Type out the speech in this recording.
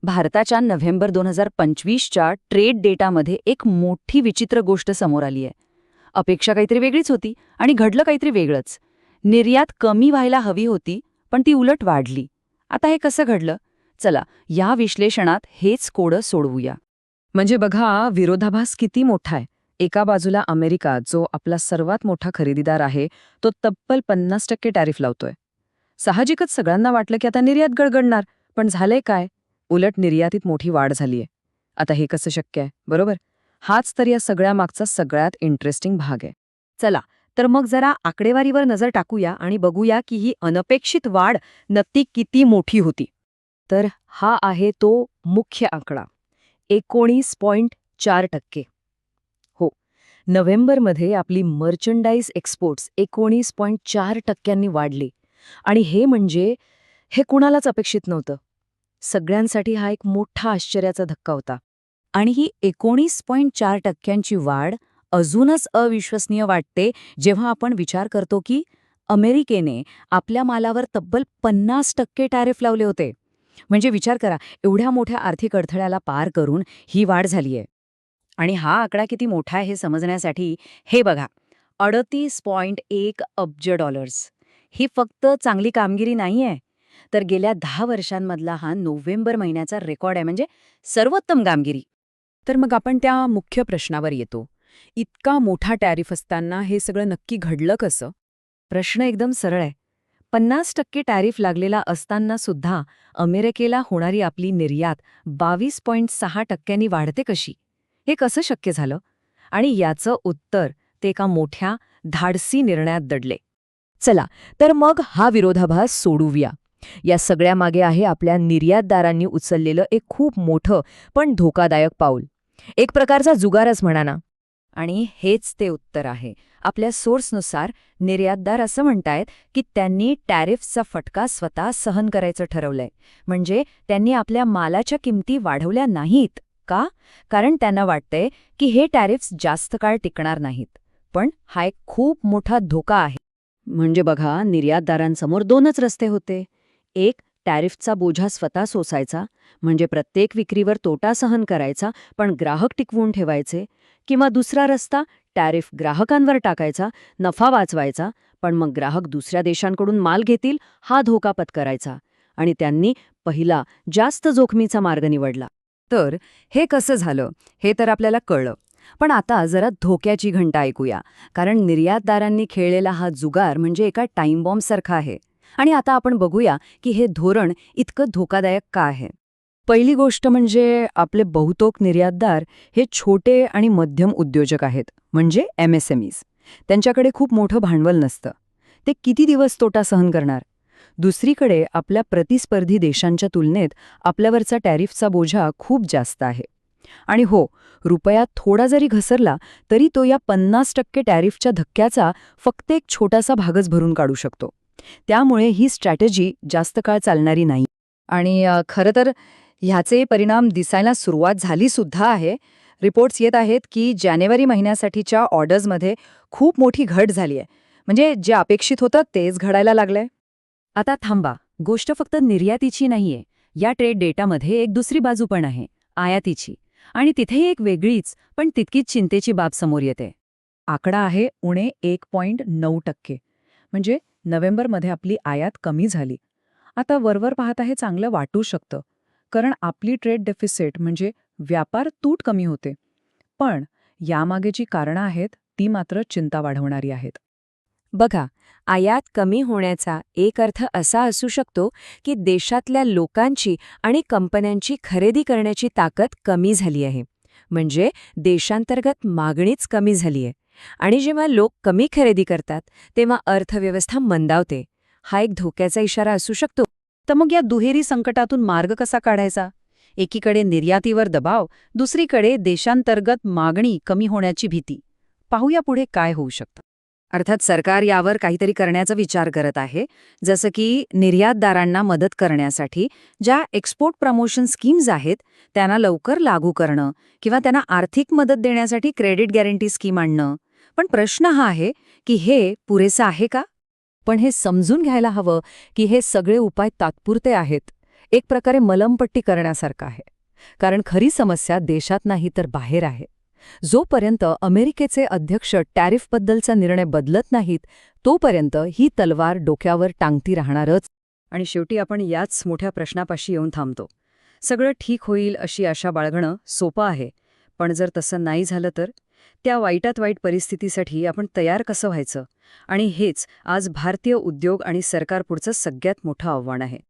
भारताच्या November 2025च्या trade डेटामध्ये एक मोठी विचित्र गोष्ट समोर आली आहे. अपेक्षा काहीतरी वेगळीच होती आणि घडलं काहीतरी वेगळंच. निर्यात कमी व्हायला हवी होती, पण ती उलट वाढली. आता हे कसं घडलं? चला, या विश्लेषणात हेच कोडं सोडवूया. म्हणजे बघा, विरोधाभास किती मोठा आहे. एका बाजूला अमेरिका, जो आपला सर्वात मोठा खरेदीदार आहे, तो तब्बल 50% टॅरिफ लावतोय. साहजिकच सगळ्यांना वाटलं की आता निर्यात गडगडणार, पण झालंय काय? उलट निर्यातीत मोठी वाढ झालीय. आता हे कसं शक्य आहे, बरोबर? हाच तर या सगळ्या मागचा सगळ्यात इंटरेस्टिंग भाग आहे. चला, तर मग जरा आकडेवारीवर नजर टाकूया आणि बघूया की ही अनपेक्षित वाढ नक्की किती मोठी होती. तर हा आहे तो मुख्य आकडा, 19.4%. हो, नोव्हेंबरमध्ये आपली मर्चंडाईज एक्सपोर्ट्स 19.4%नी वाढली. आणि हे कुणालाच अपेक्षित नव्हतं. सगळ्यांसाठी हा एक मोठा आश्चर्याचा धक्का होता. आणि ही 19.4%ची वाढ अजूनच अविश्वसनीय वाटते जेव्हा आपण विचार करतो की अमेरिकेने आपल्या मालावर तब्बल 50% टॅरिफ लावले होते. म्हणजे विचार करा, एवढ्या मोठ्या आर्थिक अडथळ्याला पार करून ही वाढ झालीय. आणि हा आकडा किती मोठा आहे हे समजण्यासाठी हे बघा, 38.1 अब्ज डॉलर्स. ही फक्त चांगली कामगिरी नाहीये, तर गेल्या 10 वर्षांमधला हा नोव्हेंबर महिन्याचा रेकॉर्ड आहे, म्हणजे सर्वोत्तम कामगिरी. तर मग आपण त्या मुख्य प्रश्नावर येतो. इतका मोठा टॅरिफ असताना हे सगळं नक्की घडलं कसं? प्रश्न एकदम सरळ आहे. 50% टॅरिफ लागलेला असताना सुद्धा अमेरिकेला होणारी आपली निर्यात 22.6%नी वाढते कशी? हे कसं शक्य झालं? आणि याचं उत्तर ते एका मोठ्या धाडसी निर्णयात दडले. चला, तर मग हा विरोधाभास सोडवूया. या सगळ्यामागे आहे आपल्या निर्यातदारांनी उचललेलं एक खूप मोठं पण धोकादायक पाऊल. एक प्रकारचा जुगारच म्हणा ना. आणि हेच ते उत्तर आहे. आपल्या सोर्सनुसार निर्यातदार असं म्हणतायत की त्यांनी टॅरिफचा फटका स्वतः सहन करायचं ठरवलंय. म्हणजे त्यांनी आपल्या मालाच्या किमती वाढवल्या नाहीत. का? कारण त्यांना वाटतंय की हे टॅरिफ्स जास्त काळ टिकणार नाहीत. पण हा एक खूप मोठा धोका आहे. म्हणजे बघा, निर्यातदारांसमोर दोनच रस्ते होते. एक, टॅरिफचा बोझा स्वतः सोसायचा, म्हणजे प्रत्येक विक्रीवर तोटा सहन करायचा पण ग्राहक टिकवून ठेवायचे. किंवा दुसरा रस्ता, टॅरिफ ग्राहकांवर टाकायचा, नफा वाचवायचा, पण मग ग्राहक दुसऱ्या देशांकडून माल घेतील हा धोका पत्करायचा. आणि त्यांनी पहिला, जास्त जोखमीचा मार्ग निवडला. तर हे कसं झालं हे तर आपल्याला कळलं. पण आता जरा धोक्याची घंटा ऐकूया, कारण निर्यातदारांनी खेळलेला हा जुगार म्हणजे एका टाइम बॉम्बसारखा आहे. आणि आता आपण बघूया की हे धोरण इतकं धोकादायक का आहे. पहिली गोष्ट म्हणजे आपले बहुतेक निर्यातदार हे छोटे आणि मध्यम उद्योजक आहेत, म्हणजे MSMEs. त्यांच्याकडे खूप मोठं भांडवल नसतं. ते किती दिवस तोटा सहन करणार? दुसरीकडे आपल्या प्रतिस्पर्धी देशांच्या तुलनेत आपल्यावरचा टॅरिफचा बोझा खूप जास्त आहे. आणि हो, रुपया थोडा जरी घसरला तरी तो या 50% टॅरिफच्या धक्क्याचा फक्त एक छोटासा भागच भरून काढू शकतो. त्यामुळे ही स्ट्रॅटेजी जास्त काळ चालणारी नाही. आणि खरं तर ह्याचे परिणाम दिसायला सुरुवात झाली सुद्धा आहे. रिपोर्ट्स येत आहेत की जानेवारी महिन्यासाठीच्या ऑर्डर्समध्ये खूप मोठी घट झाली आहे. म्हणजे जे अपेक्षित होतं तेच घडायला लागलंय. आता थांबा, गोष्ट फक्त निर्यातीची नाहीये. या ट्रेड डेटामध्ये एक दुसरी बाजू पण आहे, आयातीची. आणि तिथेही एक वेगळीच पण तितकीच चिंतेची बाब समोर येते. आकडा आहे उणे 1.9%. म्हणजे नोव्हेंबरमध्ये आपली आयात कमी झाली. आता वरवर पाहता हे चांगलं वाटू शकतं, कारण आपली ट्रेड डेफिसिट म्हणजे व्यापार तूट कमी होते. पण यामागे जी कारणं आहेत ती मात्र चिंता वाढवणारी आहेत. बघा, आयात कमी होण्याचा एक अर्थ असा असू शकतो की देशातल्या लोकांची आणि कंपन्यांची खरेदी करण्याची ताकद कमी झाली आहे. म्हणजे देशांतर्गत मागणीच कमी झाली आहे. आणि जेव्हा लोक कमी खरेदी करतात तेव्हा अर्थव्यवस्था मंदावते. हा एक धोक्याचा इशारा असू शकतो. तर मग या दुहेरी संकटातून मार्ग कसा काढायचा? एकीकडे निर्यातीवर दबाव, दुसरीकडे देशांतर्गत मागणी कमी होण्याची भीती. पाहूया पुढे काय होऊ शकतं. अर्थात सरकार यावर काहीतरी करण्याचा विचार करत आहे, जसं की निर्यातदारांना मदत करण्यासाठी ज्या एक्सपोर्ट प्रमोशन स्कीम्स आहेत त्यांना लवकर लागू करणं किंवा त्यांना आर्थिक मदत देण्यासाठी क्रेडिट गॅरंटी स्कीम आणणं. पण प्रश्न हा आहे की हे पुरेसं आहे का? पण हे समजून घ्यायला हवं की हे सगळे उपाय तात्पुरते आहेत. एक प्रकारे मलमपट्टी करण्यासारखं आहे. कारण खरी समस्या देशात नाही तर बाहेर आहे. जोपर्यंत अमेरिकेचे अध्यक्ष टॅरिफबद्दलचा निर्णय बदलत नाहीत, तोपर्यंत ही तलवार डोक्यावर टांगती राहणारच. आणि शेवटी आपण याच मोठ्या प्रश्नापाशी येऊन थांबतो. सगळं ठीक होईल अशी आशा बाळगणं सोपं आहे, पण जर तसं नाही झालं तर? त्या वाईटात वाईट परिस्थितीसाठी आपण तयार कसं व्हायचं? आणि हेच आज भारतीय उद्योग आणि सरकारपुढचं सगळ्यात मोठं आव्हान आहे.